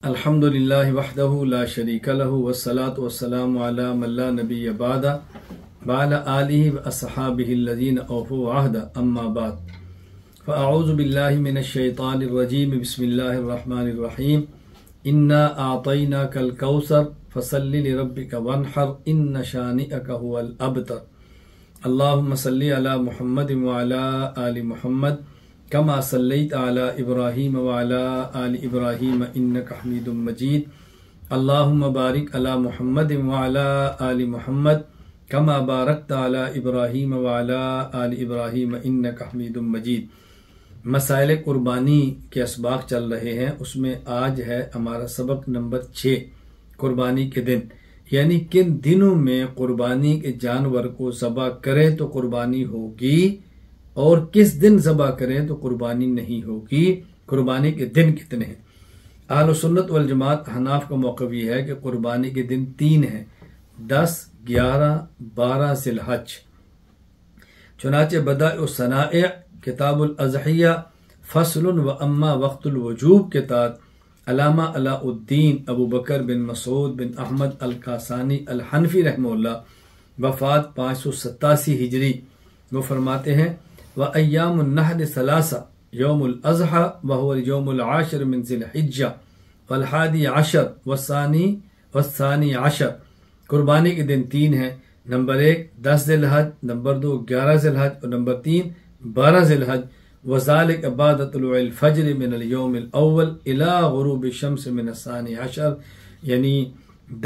الحمدللہ وحدہ لا شریک لہ والصلاة والسلام علی من لا نبی بعدہ وعلی آلہ واصحابہ الذین اوفوا العہد اما بعد فاعوذ باللہ من الشیطان الرجیم بسم اللہ الرحمن الرحیم انا اعطیناک الکوثر فصل لربک وانحر ان شانئک هو الابتر اللہم صلی علی محمد وعلی آل محمد کما صلیت علی ابراہیم وعلی آل ابراہیم انک حمید مجید اللہم بارک علی محمد وعلی آل محمد کما بارکت علی ابراہیم وعلی آل ابراہیم انک حمید مجید۔ مسائل قربانی کے اسباق چل رہے ہیں، اس میں آج ہے ہمارا سبق نمبر 6، قربانی کے دن، یعنی کن دنوں میں قربانی کے جانور کو ذبح کرے تو قربانی ہوگی اور کس دن ذبح کریں تو قربانی نہیں ہوگی، قربانی کے دن کتنے ہیں۔ اہل سنت والجماعت حناف کا موقف یہ ہے کہ قربانی کے دن 3 ہیں، 10، 11، 12 ذی الحج۔ چنانچہ بدائع الصنائع کتاب الاضحیہ فصل و اما وقت الوجوب کے تحت علامہ علاء الدین ابو بکر بن مسعود بن احمد الکاسانی الحنفی رحمہ اللہ، وفات 587 ہجری، وہ فرماتے ہیں وَأَيَّامُ النَّحْرِ ثَلَاثَةٌ يَوْمُ الْأَضْحَى وَهُوَ الْيَوْمُ الْعَاشِرُ مِنْ ذِي الْحِجَّةِ وَالْحَادِي عَشَرُ وَالثَّانِي عَشَرُ۔ قربانی کے دن 3 ہیں، نمبر 1 10 ذی الحج، نمبر 2 11 ذی الحج اور نمبر 3 12 ذی الحج۔ وَذَلِكَ بَعْدَ طُلُوعِ الْفَجْرِ مِنَ الْيَوْمِ الْأَوَّلِ إِلَى غُرُوبِ الشَّمْسِ مِنَ الثَّانِي عَشَرِ، یعنی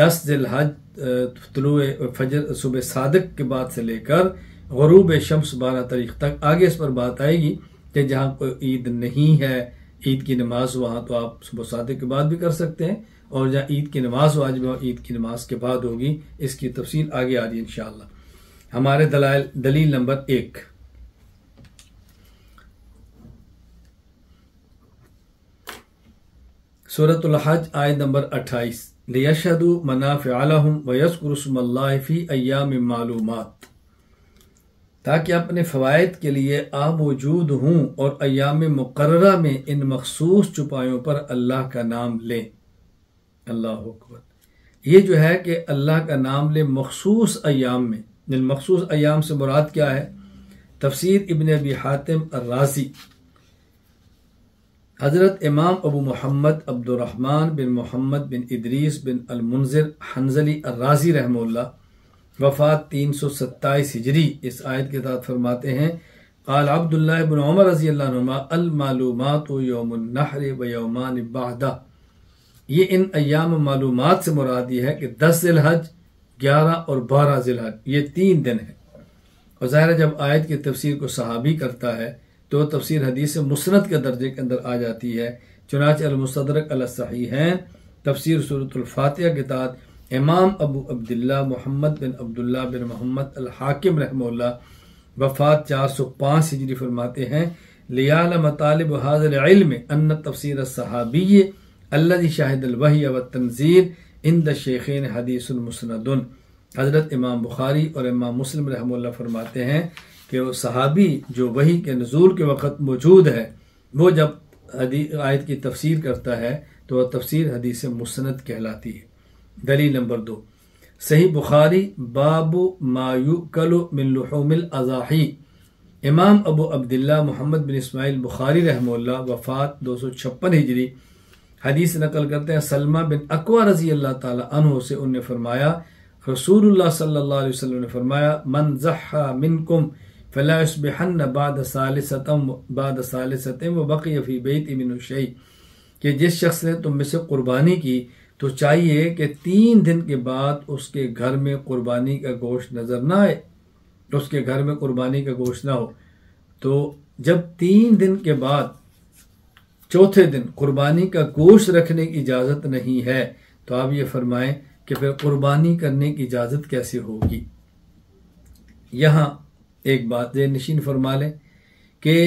10 ذی الحج طلوع فجر صبح صادق کے بعد سے لے کر غروب شمس 12 تاریخ تک۔ آگے اس پر بات آئے گی کہ جہاں کوئی عید نہیں ہے، عید کی نماز، وہاں تو آپ صبح صادق کے بعد بھی کر سکتے ہیں، اور جہاں عید کی نماز واجب ہے عید کی نماز کے بعد ہوگی۔ اس کی تفصیل آگے آ رہی ہے انشاءاللہ۔ ہمارے دلائل، دلیل نمبر 1، سورۃ الحج آیت نمبر 28، لِيَشْهَدُوا مَنَافِعَ لَهُمْ وَيَذْكُرُوا اسْمَ اللَّهِ فِي أَيَّامٍ مَّعْلُومَاتٍ، تاکہ اپنے فوائد کے لیے موجود ہوں اور ایام مقررہ میں ان مخصوص چوپایوں پر اللہ کا نام لیں۔ اللہ اکبر۔ یہ جو ہے کہ اللہ کا نام لیں مخصوص ایام میں، ان مخصوص ایام سے مراد کیا ہے؟ تفسیر ابن ابی حاتم الرازی، حضرت امام ابو محمد عبد الرحمن بن محمد بن ادریس بن المنذر حنظلی الرازی رحمہ اللہ، وفات 327 ہجری، اس آیت کے تحت فرماتے ہیں قال عبداللہ بن عمر رضی اللہ عنہما المعلومات یوم النحر و یومان بعدہ۔ یہ ان ایام معلومات سے مراد یہ ہے کہ 10 ذی الحج، 11 اور 12 ذی الحج، یہ 3 دن ہیں۔ اور ظاہر ہے جب آیت کی تفسیر کو صحابی کرتا ہے تو تفسیر حدیث مسند کے درجے کے اندر آ جاتی ہے۔ چنانچہ المستدرک علی الصحیحین تفسیر سورۃ الفاتحہ کے تحت امام ابو عبداللہ محمد بن عبداللہ بن محمد الحاکم رحمہ اللہ، وفات 405 ہجری، فرماتے ہیں لِيَعْلَمَ طَالِبُ هَذَا الْعِلْمِ أَنَّ تَفْسِيرَ الصَّحَابِيِّ الَّذِي شَهِدَ الْوَحْيَ وَالتَّنزِيلَ عِنْدَ الشَّيْخَيْنِ حَدِيثٌ مُسْنَدٌ۔ حضرت امام بخاری اور امام مسلم رحمہ اللہ فرماتے ہیں کہ وہ صحابی جو وحی کے نزول کے وقت موجود ہے، وہ جب آیت کی تفسیر کرتا ہے تو وہ تفسیر حدیث مسند کہلاتی ہے۔ دلیل نمبر 2، صحیح بخاری باب ما یؤکل من لحوم الاضاحی، امام ابو عبداللہ محمد بن اسماعیل بخاری رحمہ اللہ، وفات 256 ہجری، حدیث نقل کرتے ہیں سلمہ بن اکوع رضی اللہ تعالی عنہ سے، انہوں نے فرمایا رسول اللہ صلی اللہ علیہ وسلم نے فرمایا من ضحى منکم فلا يصبحن بعد ثالثة وبقي في بيت من شيء، کہ جس شخص نے تم میں سے قربانی کی تو چاہیے کہ 3 دن کے بعد اس کے گھر میں قربانی کا گوشت نظر نہ آئے، اس کے گھر میں قربانی کا گوشت نہ ہو۔ تو جب 3 دن کے بعد چوتھے دن قربانی کا گوشت رکھنے کی اجازت نہیں ہے تو آپ یہ فرمائیں کہ پھر قربانی کرنے کی اجازت کیسے ہوگی؟ یہاں ایک بات ذہن نشین فرما لیں کہ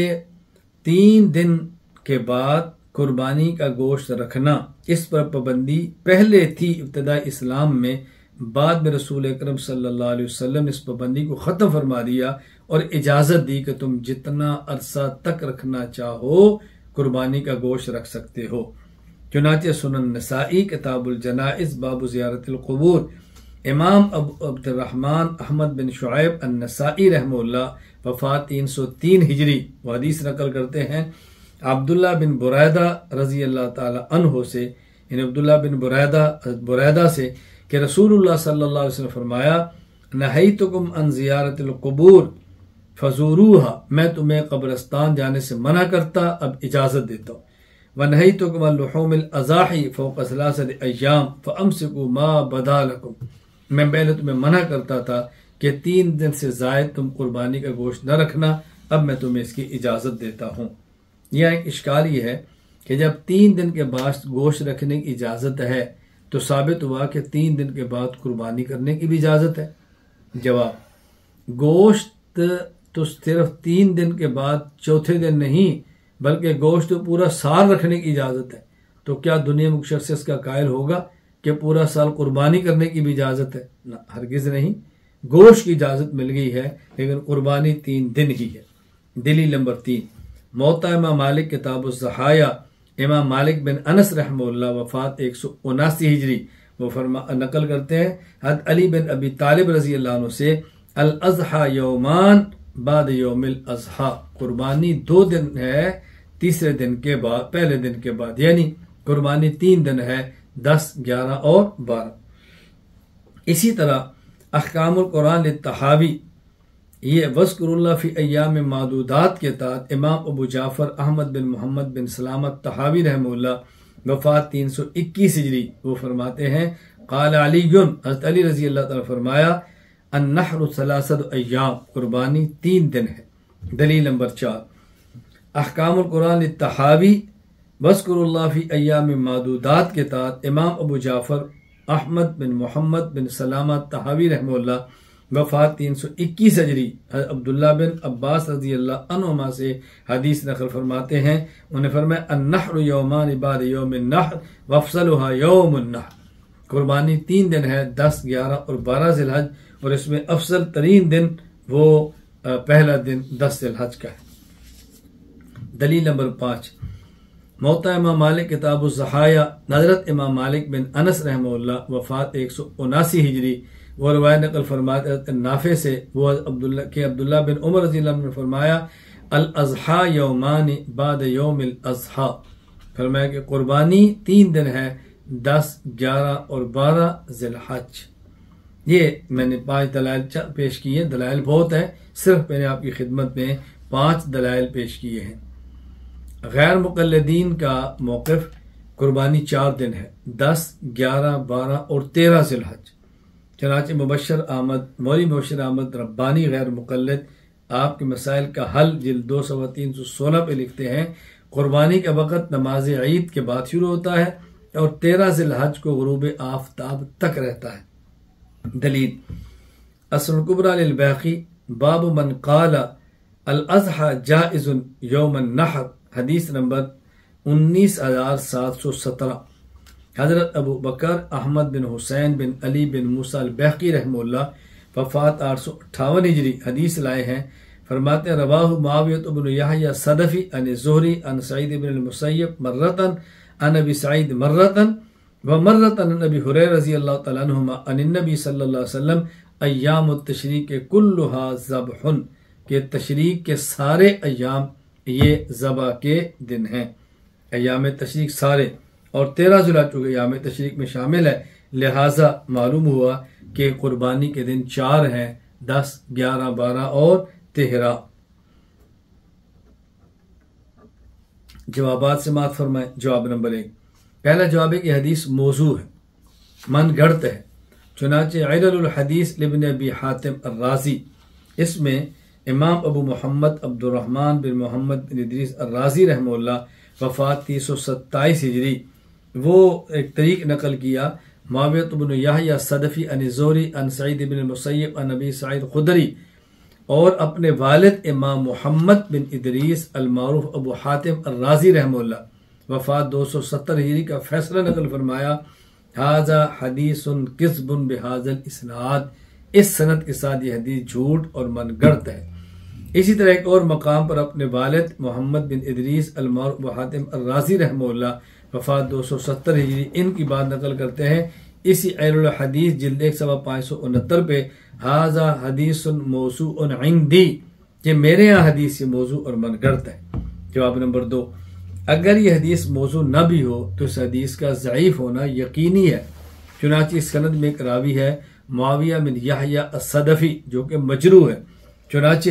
3 دن کے بعد قربانی کا گوشت رکھنا، اس پر پابندی پہلے تھی ابتدائی اسلام میں، بعد میں رسول اکرم صلی اللہ علیہ وسلم نے اس پابندی کو ختم فرما دیا اور اجازت دی کہ تم جتنا عرصہ تک رکھنا چاہو قربانی کا گوشت رکھ سکتے ہو۔ چنانچہ سنن نسائی کتاب الجنائز باب زیارت القبور امام ابو عبد الرحمن احمد بن شعیب النسائی رحمہ اللہ وفات 303 ہجری وہ حدیث نقل کرتے ہیں عبداللہ بن بریدہ رضی اللہ تعالی عنہ سے، یعنی عبداللہ بن بریدہ سے کہ رسول اللہ صلی اللہ علیہ وسلم فرمایا نہیتکم عن زیارت القبور فزوروها، میں تمہیں قبرستان جانے سے منع کرتا، اب اجازت دیتا ہوں۔ ونہیتکم عن لحوم الاضاحی فوق 3 ایام فامسکوا ما بدا لکم، میں پہلے تمہیں منع کرتا تھا کہ 3 دن سے زائد تم قربانی کا گوشت نہ رکھنا، اب میں تمہیں اس کی اجازت دیتا ہوں۔ یہ ایک اشکال یہ ہے کہ جب 3 دن کے بعد گوشت رکھنے کی اجازت ہے تو ثابت ہوا کہ 3 دن کے بعد قربانی کرنے کی بھی اجازت ہے۔ جواب، گوشت تو صرف 3 دن کے بعد چوتھے دن نہیں بلکہ گوشت تو پورا سال رکھنے کی اجازت ہے، تو کیا دنیا میں شخص اس کا قائل ہوگا کہ پورا سال قربانی کرنے کی بھی اجازت ہے؟ نہ، ہرگز نہیں۔ گوشت کی اجازت مل گئی ہے لیکن قربانی 3 دن ہی ہے۔ دلیل نمبر 3 موطا امام مالک کتاب الضحایا امام مالک بن انس رحمہ اللہ وفات 179 ہجری وہ نقل کرتے ہیں حضرت علی بن ابی طالب رضی اللہ عنہ سے الاضحیٰ یومان بعد یوم الاضحیٰ، قربانی 2 دن ہے تیسرے دن کے بعد، پہلے دن کے بعد، یعنی قربانی 3 دن ہے 10، 11 اور 12۔ اسی طرح احکام القرآن للطحاوی یہ وذکر اللہ فی ایام معدودات کے تحت امام ابو جعفر احمد بن محمد بن سلامت طحاوی رحمہ اللہ وفات 321 ہجری وہ فرماتے ہیں قال علی، حضرت علی رضی اللہ تعالی فرمایا النحر 3 ایام، قربانی 3 دن ہے۔ دلیل نمبر 4 احکام القرآن للطحاوی وذکر اللہ فی ایام معدودات کے تحت امام ابو جعفر احمد بن محمد بن سلامت طحاوی رحمہ اللہ وفات 321 ہجری حضرت عبداللہ بن عباس رضی اللہ عنہما سے حدیث نقل فرماتے ہیں، انہوں نے فرمایا النحر یومان بعد یوم النحر وافضلها یوم النحر، قربانی 3 دن ہے 10، 11 اور 12 ذی الحج، اور اس میں افضل ترین دن وہ پہلا دن 10 ذی الحج کا ہے۔ دلیل نمبر 5 موطا امام مالک کتاب الضحایا حضرت امام مالک بن انس رحمہ اللہ وفات 179 ہجری وہ روایت نقل فرماتے حضرت نافع سے وہ عبداللہ بن عمر رضی اللہ عنہ نے فرمایا الاضحیٰ یومان بعد یوم الاضحیٰ، فرمایا کہ قربانی 3 دن ہے 10، 11 اور 12 ذی الحج۔ یہ میں نے 5 دلائل پیش کیے، دلائل بہت ہیں، صرف میں نے آپ کی خدمت میں 5 دلائل پیش کیے ہیں۔ غیر مقلدین کا موقف قربانی 4 دن ہے 10، 11، 12 اور 13 ذی الحج۔ چنانچہ مولوی مبشر احمد ربانی غیر مقلد آپ کے مسائل کا حل جلد 2 صفحہ 316 پہ لکھتے ہیں قربانی کا وقت نماز عید کے بعد شروع ہوتا ہے اور 13 ذی الحج کو غروب آفتاب تک رہتا ہے۔ دلیل اصل الکبریٰ للبیہقی باب من قال الاضحیٰ جائز یوم النحر، حدیث نمبر 19717، حضرت ابو بکر احمد بن حسین بن علی بن موسیٰ البیہقی رحمہ اللہ وفات 858 ہجری حدیث لائے ہیں، فرماتے ہیں رواہ معاویہ بن یحییٰ صدفی عن زہری عن سعید بن المسیب مرتن عن ابی سعید مرتن ومرتن عن ابی ہریرہ رضی اللہ تعالیٰ عنہما عن النبی صلی اللہ علیہ وسلم ایام التشریق کلھا ذبح، کہ تشریق کے سارے ایام یہ ذبح کے دن ہیں، ایام تشریق سارے، اور 13 ذی الحج ایام تشریق میں شامل ہے، لہٰذا معلوم ہوا کہ قربانی کے دن 4 ہیں 10، 11، 12 اور 13۔ جوابات سماعت فرمائیں۔ جواب نمبر 1، پہلا جواب ہے کہ حدیث موضوع ہے، من گھڑت ہے، چنانچہ علل الحدیث لابن ابی حاتم الرازی، اس میں امام ابو محمد عبد الرحمن بن محمد بن ادریس الرازی رحمہ اللہ وفات 327 ہجری وہ ایک طریق نقل کیا معاویہ بن یحییٰ صدفی عن زہری عن سعید بن المسیب عن ابی سعید خدری، اور اپنے والد امام محمد بن ادریس المعروف ابو حاتم الرازی رحمہ اللہ وفات 270 ہجری کا فیصلہ نقل فرمایا ھذا حدیث کذب بھذا الاسناد، اس سند کے ساتھ یہ حدیث جھوٹ اور من گڑت ہے۔ اسی طرح ایک اور مقام پر اپنے والد محمد بن ادریس المعروف ابو حاتم الرازی رحمہ اللہ وفات 270 ہجری، ان کی بات نقل کرتے ہیں اسی عین الحدیث جلد 1 صفحہ 569 پہ، ھذا حدیث موضوع عندی، یہ میرے ہاں حدیث یہ موضوع اور من گڑت ہے۔ جواب نمبر 2، اگر یہ حدیث موضوع نہ بھی ہو تو اس حدیث کا ضعیف ہونا یقینی ہے، چنانچہ اس سند میں ایک راوی ہے معاویہ بن یحییٰ الصدفی جو کہ مجروح ہے، چنانچہ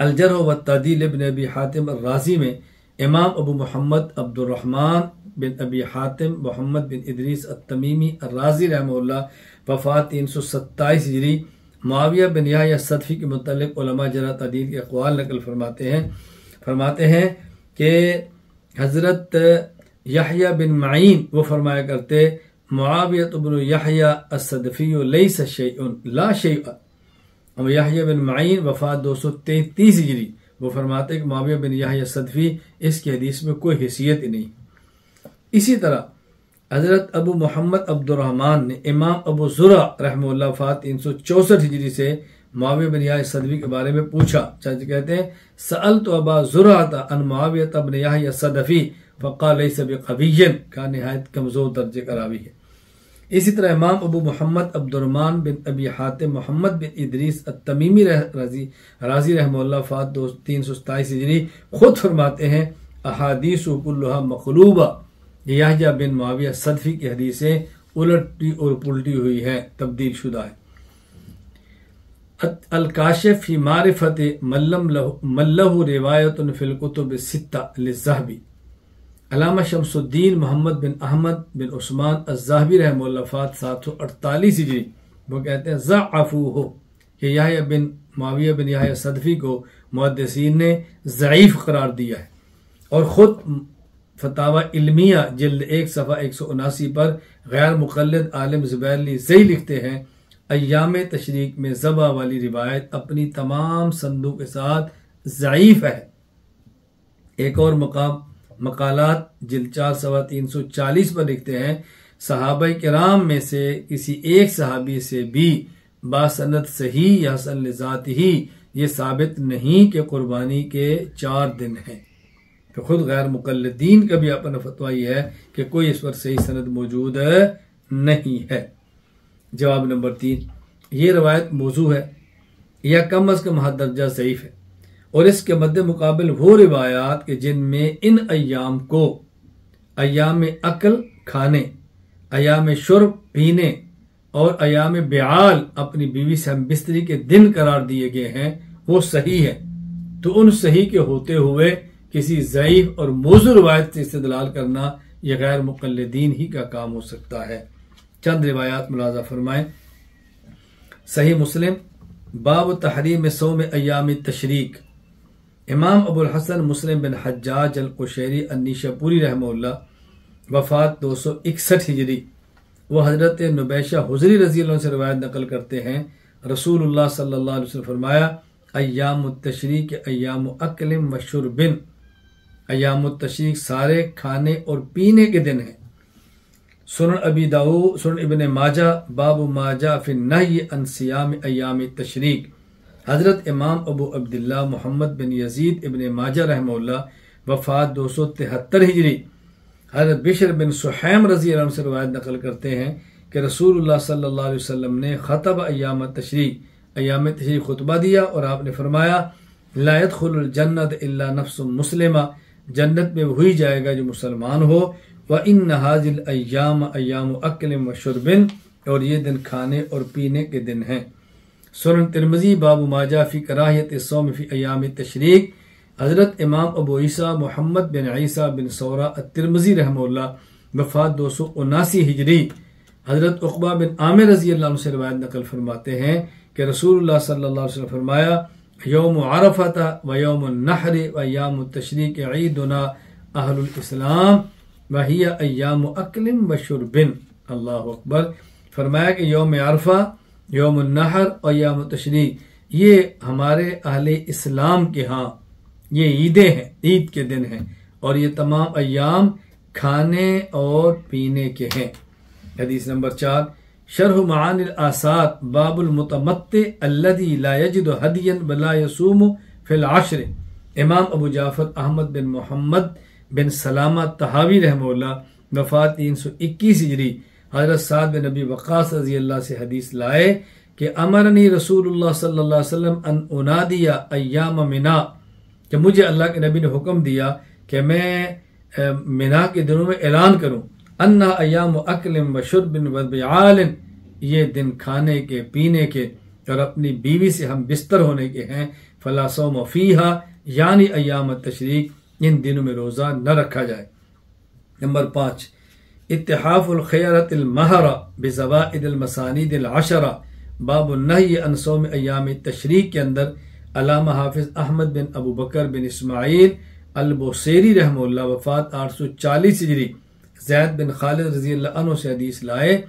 الجرح والتعدیل ابن ابی حاتم الرازی میں امام ابو محمد عبد الرحمن بن ابی حاتم محمد بن ادریس التمیمی الرازی رحمہ اللہ وفات 327 ہجری معاویہ بن یحییٰ الصدفی کے متعلق علماء جرح تعدیل کے اقوال نقل فرماتے ہیں کہ حضرت یحییٰ بن معین وہ فرمایا کرتے معاویہ بن یحییٰ الصدفی لیس شیء لا شیء، اور یحییٰ بن معین وفات 233 ہجری وہ فرماتے کہ معاویہ بن یحییٰ الصدفی اس کی حدیث میں کوئی حیثیت ہی نہیں۔ اسی طرح حضرت ابو محمد عبد الرحمن نے امام ابو زرع رحمہ اللہ وفات 364 ہجری سے معاویہ بن یحییٰ الصدفی کے بارے میں پوچھا، چاچا کہتے ہیں سألت ابا زرعۃ عن معاویہ بن یحییٰ الصدفی فقال لیس بقوی، کا نہایت کمزور درجے کا راوی ہے۔ اسی طرح امام ابو محمد عبد الرحمن بن ابی حاتم محمد بن ادریس التمیمی رازی رحمہ اللہ وفات 327 ہجری خود فرماتے ہیں احادیث کلھا مقلوبہ، یحییٰ بن معاویہ الصدفی کی حدیثیں الٹی اور پلٹی ہوئی ہیں، تبدیل شدہ ہے۔ الکاشف فی معرفت من لہ روایت فی الکتب الستہ للذہبی، علامہ شمس الدین محمد بن احمد بن عثمان الذہبی رحمہ اللہ وفات 748 ہجری وہ کہتے ہیں ضعفوہ، کہ یحییٰ بن معاویہ بن یحییٰ الصدفی کو محدثین نے ضعیف قرار دیا ہے، اور خود فتاوی علمیہ جلد 1 صفحہ 179 پر غیر مقلد عالم زبیرلی زئی لکھتے ہیں ایام تشریق میں ذبح والی روایت اپنی تمام سندوں کے ساتھ ضعیف ہے۔ ایک اور مقالات جلد 4 صفحہ 340 پر لکھتے ہیں صحابہ کرام میں سے کسی ایک صحابی سے بھی باسند صحیح یا حسن لذات ہی یہ ثابت نہیں کہ قربانی کے 4 دن ہیں، تو خود غیر مقلدین کا بھی اپنا فتویٰ یہ ہے کہ کوئی اس پر صحیح سند موجود نہیں ہے۔ جواب نمبر 3، یہ روایت موضوع ہے یا کم از کم حد درجہ ضعیف ہے، اور اس کے مد مقابل وہ روایات کہ جن میں ان ایام کو ایام اکل کھانے، ایام شرب پینے اور ایام بیعال اپنی بیوی سے ہم بستری کے دن قرار دیے گئے ہیں وہ صحیح ہے، تو ان صحیح کے ہوتے ہوئے کسی ضعیف اور موضوع روایت سے استدلال کرنا یہ غیر مقلدین ہی کا کام ہو سکتا ہے۔ چند روایات ملاحظہ فرمائیں۔ صحیح مسلم باب تحریم صوم ایام تشریق، امام ابو الحسن مسلم بن حجاج القشیری النیشاپوری رحمہ اللہ وفات 261 ہجری وہ حضرت نبیشہ حضری رضی اللہ عنہ سے روایت نقل کرتے ہیں رسول اللہ صلی اللہ علیہ وسلم فرمایا ایام التشریق ایام اکل و شرب، ایام التشریق سارے کھانے اور پینے کے دن ہیں۔ سنن ابی داؤد، سنن ابن ماجہ باب ما جاء فی النہی عن صیام ایام التشریق، حضرت امام ابو عبداللہ محمد بن یزید ابن ماجہ رحمہ اللہ وفات 273 ہجری حضرت بشر بن سحیم رضی اللہ عنہ سے روایت نقل کرتے ہیں کہ رسول اللہ صلی اللہ علیہ وسلم نے خطب ایام تشریق، ایام تشریق خطبہ دیا اور آپ نے فرمایا لا يدخل الجنت الا نفس مسلمہ، جنت میں وہی جائے گا جو مسلمان ہو، وَإِنَّ هَذِهِ الْأَيَّامَ أَيَّامُ أَكْلٍ وَشُرْبٍ، اور یہ دن کھانے اور پینے کے دن ہیں۔ سنن ترمذی باب ما جاء فی کراہیت الصوم فی ایام التشریق، حضرت امام ابو عیسیٰ محمد بن عیسیٰ بن ثورہ الترمذی رحمہ اللہ وفات 279 ہجری حضرت عقبہ بن عامر رضی اللہ عنہ سے روایت نقل فرماتے ہیں کہ رسول اللہ صلی اللہ علیہ وسلم فرمایا یوم عرفۃ و یوم النحر و ایام التشریق عیدنا اہل الاسلام وہی ایام اکل و شرب۔ اللہ اکبر، فرمایا کہ یوم عرفہ، یوم النحر اور ایام التشریق یہ ہمارے اہل اسلام کے ہاں یہ عیدیں ہیں، عید کے دن ہیں، اور یہ تمام ایام کھانے اور پینے کے ہیں۔ حدیث نمبر 4 شرح معانی الآثار باب المتمتع الذي لا يجد هديا ولا يصوم في العشر، امام ابو جعفر احمد بن محمد بن سلامہ طحاوی رحمہ اللہ وفات 321 ہجری حضرت سعد بن ابی وقاص رضی اللہ سے حدیث لائے کہ امرنی رسول اللہ صلی اللہ علیہ وسلم ان انادی ایام منا، کہ مجھے اللہ کے نبی نے حکم دیا کہ میں منا کے دنوں میں اعلان کروں انا ایام اکل و شرب و بیعال، یہ دن کھانے کے پینے کے اور اپنی بیوی سے ہم بستر ہونے کے ہیں، فلا صوم فیہا یعنی ایام التشریق، ان دنوں میں روزہ نہ رکھا جائے۔ نمبر 5 اتحاف الخیرۃ المہرہ بزوائد المسانید العشرہ، باب النہی عن صوم ایام التشریق کے اندر علامہ حافظ احمد بن ابو بکر بن اسماعیل البوصیری رحمہ اللہ وفات 840 ہجری زید بن خالد رضی اللہ عنہ سے حدیث لائے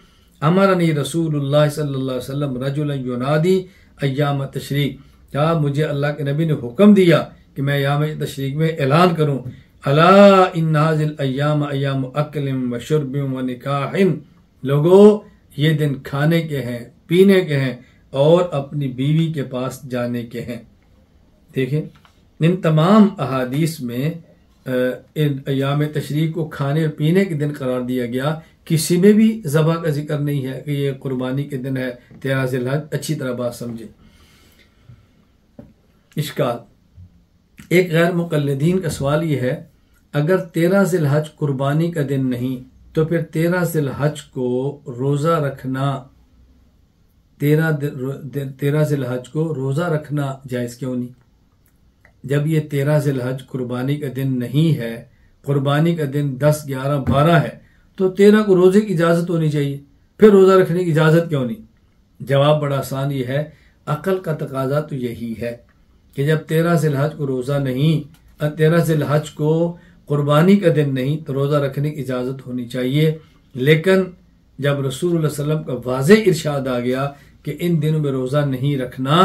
امرنی رسول اللہ صلی اللہ علیہ وسلم رجلا ینادی ایام تشریق، کیا مجھے اللہ کے نبی نے حکم دیا کہ میں ایام تشریق میں اعلان کروں الا ان هذه الايام ایام اکل و شرب و نکاح، لوگو یہ دن کھانے کے ہیں، پینے کے ہیں اور اپنی بیوی کے پاس جانے کے ہیں۔ دیکھیں ان تمام احادیث میں ان ایام تشریق کو کھانے اور پینے کے دن قرار دیا گیا، کسی میں بھی ذبح کا ذکر نہیں ہے کہ یہ قربانی کے دن ہے 13 ذی الحج۔ اچھی طرح بات سمجھے۔ اشکال، ایک غیر مقلدین کا سوال یہ ہے اگر 13 ذی الحج قربانی کا دن نہیں تو پھر 13 ذی الحج کو روزہ رکھنا 13 ذی الحج کو روزہ رکھنا جائز کیوں نہیں؟ جب یہ 13 ذی الحج قربانی کا دن نہیں ہے، قربانی کا دن 10، 11، 12 ہے تو 13 کو روزے کی اجازت ہونی چاہیے، پھر روزہ رکھنے کی اجازت کیوں نہیں؟ جواب بڑا آسان یہ ہے، عقل کا تقاضا تو یہی ہے کہ جب 13 ذی الحج کو روزہ نہیں، 13 ذی الحج کو قربانی کا دن نہیں تو روزہ رکھنے کی اجازت ہونی چاہیے، لیکن جب رسول اللہ صلی اللہ علیہ وسلم کا واضح ارشاد آ گیا کہ ان دنوں میں روزہ نہیں رکھنا،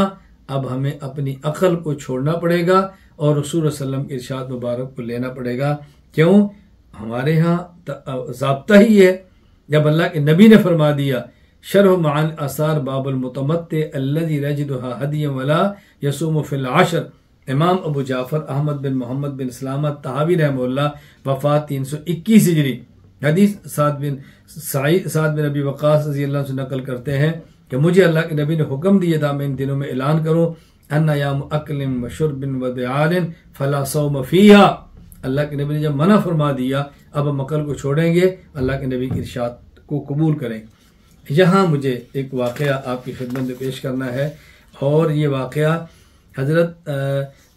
اب ہمیں اپنی عقل کو چھوڑنا پڑے گا اور رسول اللہ صلی اللہ علیہ وسلم کے ارشاد مبارک کو لینا پڑے گا۔ کیوں؟ ہمارے ہاں ضابطہ ہی ہے، جب اللہ کے نبی نے فرما دیا شرح معانی آثار باب المتمتع الذی یجدها ہدیا ولا یصوم فی العشر، امام ابو جعفر احمد بن محمد بن سلامہ طحاوی رحمہ اللہ وفات 321 ہجری حدیث سعد بن ابی وقاص رضی اللہ عنہ سے نقل کرتے ہیں کہ مجھے اللہ کے نبی نے حکم دیا تھا میں ان دنوں میں اعلان کروں ان ایام اکل و شرب و بیعال فلا صوم فیہا، اللہ کے نبی نے جب منع فرما دیا اب ہم عقل کو چھوڑیں گے، اللہ کے نبی کے ارشاد کو قبول کریں۔ یہاں مجھے ایک واقعہ آپ کی خدمت میں پیش کرنا ہے، اور یہ واقعہ حضرت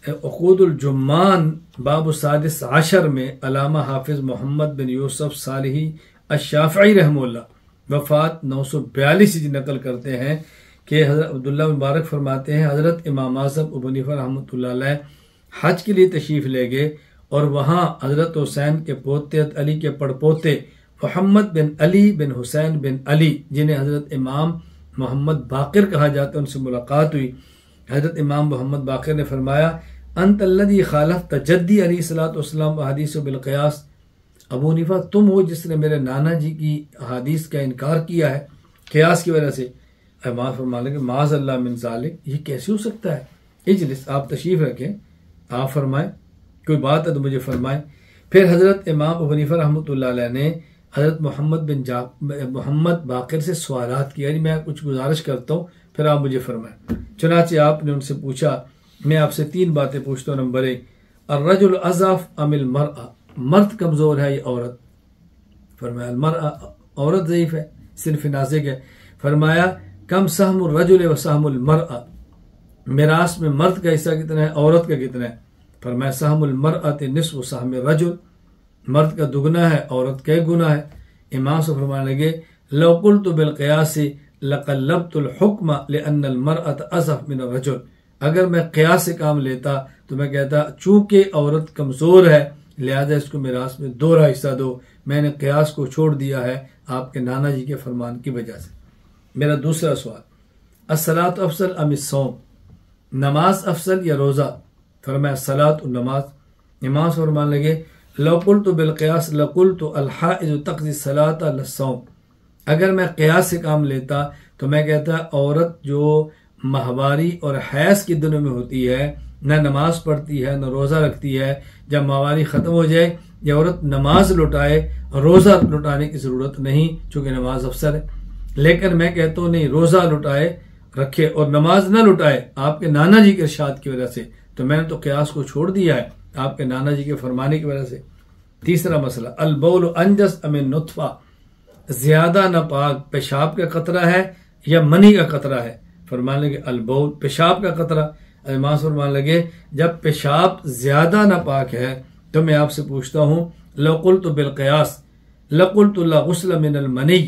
عقود الجمان باب السادس عشر میں علامہ حافظ محمد بن یوسف صالحی الشافعی رحمہ اللہ وفات 942 نقل کرتے ہیں کہ حضرت عبداللہ مبارک فرماتے ہیں حضرت امام اعظم ابو حنیفہ رحمۃ اللہ علیہ حج کے لیے تشریف لے گئے، اور وہاں حضرت حسین کے پوتے علی کے پڑپوتے محمد بن علی بن حسین بن علی جنہیں حضرت امام محمد باقر کہا جاتا ہے ان سے ملاقات ہوئی۔ حضرت امام محمد باقر نے فرمایا انت الذی خالفت جدی علیہ الصلوۃ والسلام احادیث بالقیاس، ابو حنیفہ تم ہو جس نے میرے نانا جی کی احادیث کا انکار کیا ہے قیاس کی وجہ سے۔ امام فرمانے کہ معاذ اللہ من ذالک، یہ کیسے ہو سکتا ہے؟ اجلس، آپ تشریف رکھیں، آپ فرمائیں، کوئی بات ہے تو مجھے فرمائیں۔ پھر حضرت امام ابو حنیفہ رحمۃ اللہ علیہ نے حضرت محمد باقر سے سوالات کیا، یعنی میں کچھ گزارش کرتا ہوں پھر آپ مجھے فرمائیں۔ چنانچہ آپ نے ان سے پوچھا میں آپ سے 3 باتیں پوچھتا ہوں۔ نمبر 1 الرجل اضعف ام المرأة، مرد کمزور ہے یا عورت؟ فرمایا المرأة، عورت ضعیف ہے، صرف نازک ہے۔ فرمایا کم سہم الرجل و سہم المرأة، میراث میں مرد کا حصہ کتنا ہے، عورت کا کتنا ہے؟ فرمایا سہم المرأة نصف سہم الرجل، مرد کا دگنا ہے، عورت کا 1 گنا ہے۔ امام سے فرمانے لگے لو قلت بالقیاس لقلبت الحکم لان المرأة اضعف من الرجل، اگر میں قیاس سے کام لیتا تو میں کہتا چونکہ عورت کمزور ہے لہذا اس کو میراث میں 2 حصہ دو، میں نے قیاس کو چھوڑ دیا ہے آپ کے نانا جی کے فرمان کی وجہ سے۔ میرا دوسرا سوال الصلاۃ افضل ام الصوم، نماز افضل یا روزہ؟ فرمایا الصلاۃ، نماز۔ امام سے فرمانے لگے لو قلت بالقیاس لقلت الحائض تقضی الصلاۃ للصوم، اگر میں قیاس سے کام لیتا تو میں کہتا عورت جو ماہواری اور حیض کے دنوں میں ہوتی ہے نہ نماز پڑھتی ہے نہ روزہ رکھتی ہے، جب ماہواری ختم ہو جائے یہ عورت نماز لٹائے، روزہ لٹانے کی ضرورت نہیں چونکہ نماز افضل ہے، لیکن میں کہتا ہوں نہیں، روزہ لٹائے رکھے اور نماز نہ لٹائے آپ کے نانا جی کے ارشاد کی وجہ سے، تو میں نے تو قیاس کو چھوڑ دیا ہے آپ کے نانا جی کے فرمانے کی وجہ سے۔ تیسرا مسئلہ، البول انجس ام نطفہ، زیادہ ناپاک پیشاب کا قطرہ ہے یا منی کا قطرہ ہے؟ فرمانے لگے البول، پیشاب کا قطرہ۔ امام فرمانے لگے جب پیشاب زیادہ ناپاک ہے تو میں آپ سے پوچھتا ہوں، لو قلت بالقیاس لقلت لا غسل من المنی،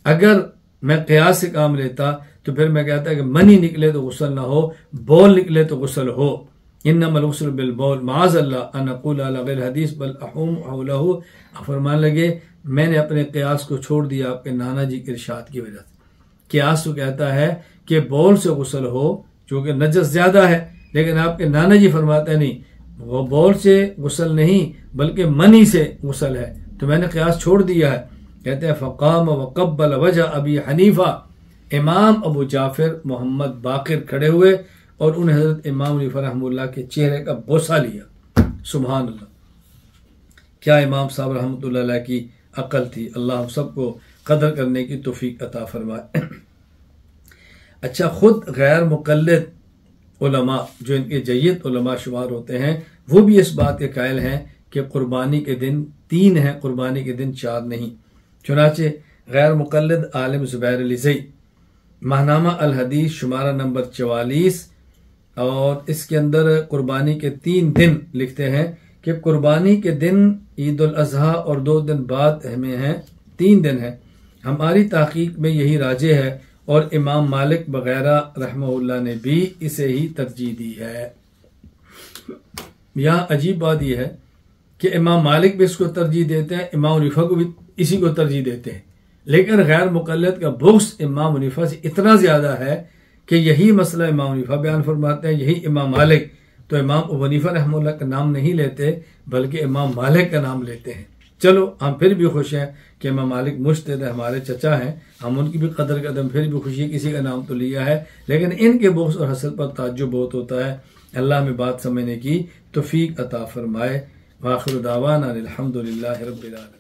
اگر میں قیاس سے کام لیتا تو پھر میں کہتا کہ منی نکلے تو غسل نہ ہو، بول نکلے تو غسل ہو۔ انما الغسل بالبول، معاذ اللہ ان اقول علی غیر حدیث بل احوم حولہ۔ فرمان لگے میں نے اپنے قیاس کو چھوڑ دیا آپ کے نانا جی کے ارشاد کی وجہ سے۔ قیاس تو کہتا ہے کہ بول سے غسل ہو چونکہ نجس زیادہ ہے، لیکن آپ کے نانا جی فرماتے ہیں نہیں، وہ بول سے غسل نہیں بلکہ منی سے غسل ہے، تو میں نے قیاس چھوڑ دیا ہے۔ کہتے ہیں فقام وقبل وجہ ابی حنیفہ، امام ابو جعفر محمد باقر کھڑے ہوئے اور انہیں حضرت امام حنیفہ رحمہ اللہ کے چہرے کا بوسہ لیا۔ سبحان اللہ، کیا امام صاحب رحمۃ اللہ علیہ کی عقل تھی، اللہ ہم سب کو قدر کرنے کی توفیق عطا فرمائے۔ اچھا، خود غیر مقلد علماء جو ان کے جید علماء شمار ہوتے ہیں وہ بھی اس بات کے قائل ہیں کہ قربانی کے دن 3 ہیں، قربانی کے دن 4 نہیں۔ چنانچہ غیر مقلد عالم زبیر علی زئی ماہنامہ الحدیث شمارہ نمبر 44 اور اس کے اندر قربانی کے 3 دن لکھتے ہیں کہ قربانی کے دن عید الاضحیٰ اور 2 دن بعد ہمیں ہیں، 3 دن ہیں۔ ہماری تحقیق میں یہی راجح ہے اور امام مالک وغیرہ رحمہ اللہ نے بھی اسے ہی ترجیح دی ہے۔ یہاں عجیب بات یہ ہے کہ امام مالک بھی اس کو ترجیح دیتے ہیں، امام حنیفہ کو بھی اسی کو ترجیح دیتے ہیں، لیکن غیر مقلد کا بغض امام حنیفہ سے اتنا زیادہ ہے کہ یہی مسئلہ امام حنیفہ بیان فرماتے ہیں، یہی امام مالک، تو امام ابو حنیفہ رحمہ اللہ کا نام نہیں لیتے بلکہ امام مالک کا نام لیتے ہیں۔ چلو ہم پھر بھی خوش ہیں کہ امام مالک مجتہد ہمارے چچا ہیں، ہم ان کی بھی قدر کرتے ہیں، پھر بھی خوشی ہے کسی کا نام تو لیا ہے، لیکن ان کے بغض اور حسد پر تعجب بہت ہوتا ہے۔ اللہ میں بات سمجھنے کی توفیق عطا فرمائے۔ وآخر دعوانا الحمدللہ رب العالمین۔